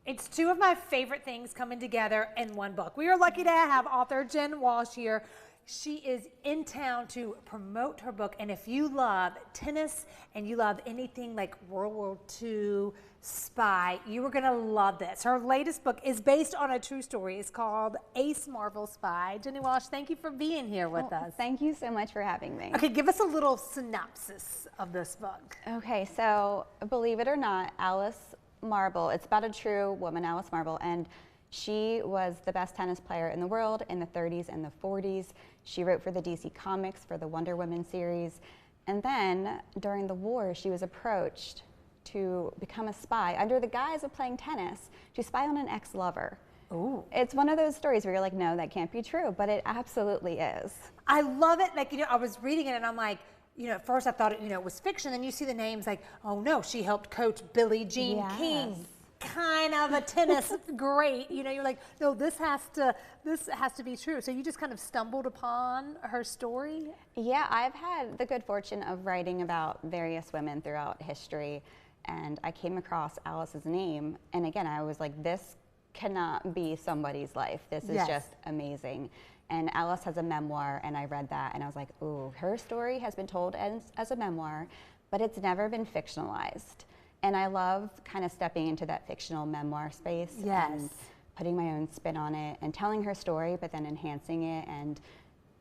It's two of my favorite things coming together in one book. We are lucky to have author Jen Walsh here. She is in town to promote her book, and if you love tennis and you love anything like World War II, spy, you are going to love this. Her latest book is based on a true story. It's called Ace Marvel Spy. Jenny Walsh, thank you for being here with us. Thank you so much for having me. Okay, give us a little synopsis of this book. Okay, so believe it or not, Alice Marble, it's about a true woman, Alice Marble, and she was the best tennis player in the world in the 30s and the 40s. She wrote for the DC Comics for the Wonder Woman series. And then during the war, she was approached to become a spy under the guise of playing tennis to spy on an ex-lover. Ooh. It's one of those stories where you're like, no, that can't be true, but it absolutely is. I love it. Like, I was reading it and I'm like, at first I thought it was fiction. Then you see the names like, oh no, she helped coach Billie Jean King. Kind of a tennis great, you're like, no, this has to be true. So you just kind of stumbled upon her story? Yeah, I've had the good fortune of writing about various women throughout history, and I came across Alice's name, and again, I was like, this cannot be somebody's life. This is just amazing. And Alice has a memoir, and I read that, and I was like, ooh, her story has been told as a memoir, but it's never been fictionalized. And I love kind of stepping into that fictional memoir space and putting my own spin on it and telling her story, but then enhancing it and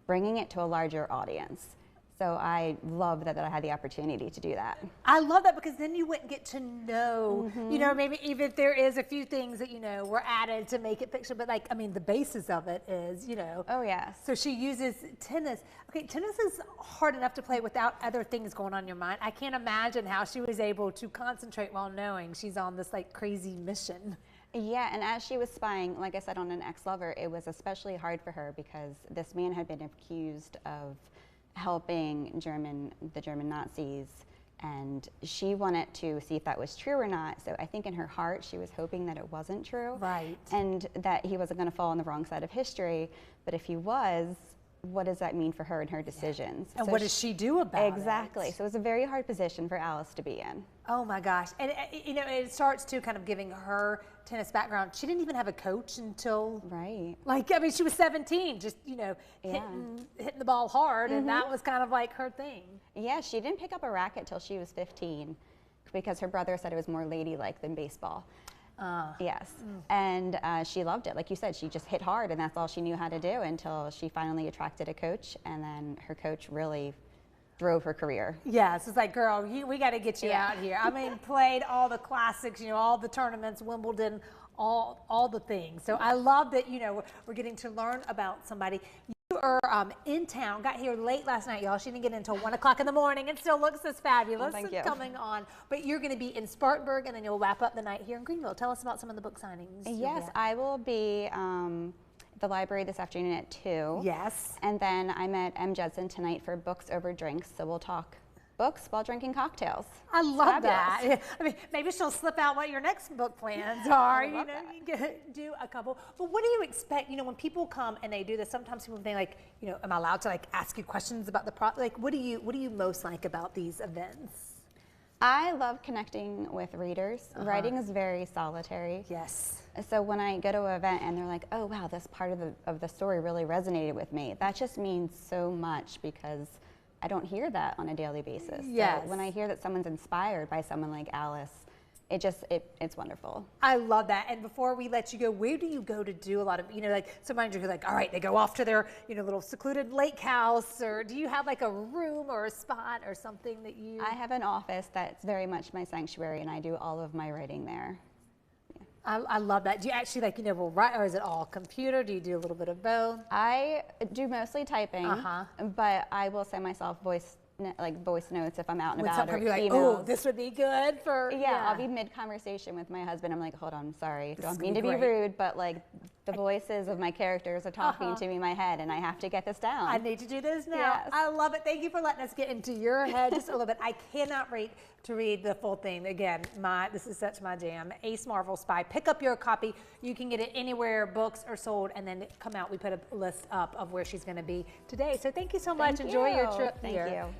bringing it to a larger audience. So I love that I had the opportunity to do that. I love that because then you wouldn't get to know, maybe even if there is a few things that, were added to make it fictional, but the basis of it is, Oh, yes. So she uses tennis. Okay, tennis is hard enough to play without other things going on in your mind. I can't imagine how she was able to concentrate while knowing she's on this crazy mission. Yeah, and as she was spying, like I said, on an ex-lover, it was especially hard for her because this man had been accused of helping the German Nazis, and she wanted to see if that was true or not. So I think in her heart she was hoping that it wasn't true, right, and that he wasn't going to fall on the wrong side of history. But if he was, what does that mean for her and her decisions? And so what does she do about it? Exactly. So it's a very hard position for Alice to be in. Oh my gosh. And it starts to kind of giving her tennis background. She didn't even have a coach until she was 17, just hitting the ball hard, and that was kind of like her thing. Yeah, she didn't pick up a racket till she was 15 because her brother said it was more ladylike than baseball. Yes, and she loved it. Like you said, she just hit hard, and that's all she knew how to do until she finally attracted a coach, and then her coach really drove her career. Yes, it's like, girl, we got to get you out here. I mean, played all the classics, all the tournaments, Wimbledon, all the things. So I love that, we're getting to learn about somebody. You are in town, got here late last night, y'all. She didn't get in until 1 o'clock in the morning and still looks this fabulous. Thank you. Coming on. But you're going to be in Spartanburg, and then you'll wrap up the night here in Greenville. Tell us about some of the book signings. Yes, I will be the library this afternoon at 2. Yes. And then I'm at M. Judson tonight for Books Over Drinks, so we'll talk books while drinking cocktails. I love that. I mean, maybe she'll slip out what your next book plans are. You can do a couple. But what do you expect? When people come and they do this, sometimes people think am I allowed to ask you questions about the product? What do you most like about these events? I love connecting with readers. Writing is very solitary. Yes. So when I go to an event and they're like, oh wow, this part of the story really resonated with me, that just means so much because I don't hear that on a daily basis. Yes. So when I hear that someone's inspired by someone like Alice, it's wonderful. I love that. And before we let you go, where do you go to do a lot of, sometimes you're like, all right, they go off to their, little secluded lake house, or do you have a room or a spot or something that you? I have an office that's very much my sanctuary, and I do all of my writing there. I love that. Do you actually write, or is it all computer? Do you do a little bit of both? I do mostly typing, but I will send myself voice notes if I'm out and about, or emails. Oh, this would be good for. Yeah, I'll be mid-conversation with my husband. I'm like, hold on, sorry, don't mean to be rude, but the voices of my characters are talking to me in my head, and I have to get this down. I need to do this now. Yes. I love it. Thank you for letting us get into your head just a little bit. I cannot wait to read the full thing. Again, this is such my jam. Ace Marvel Spy. Pick up your copy. You can get it anywhere books are sold, and then come out. We put a list up of where she's going to be today. So thank you so much. Enjoy your trip here. Thank you.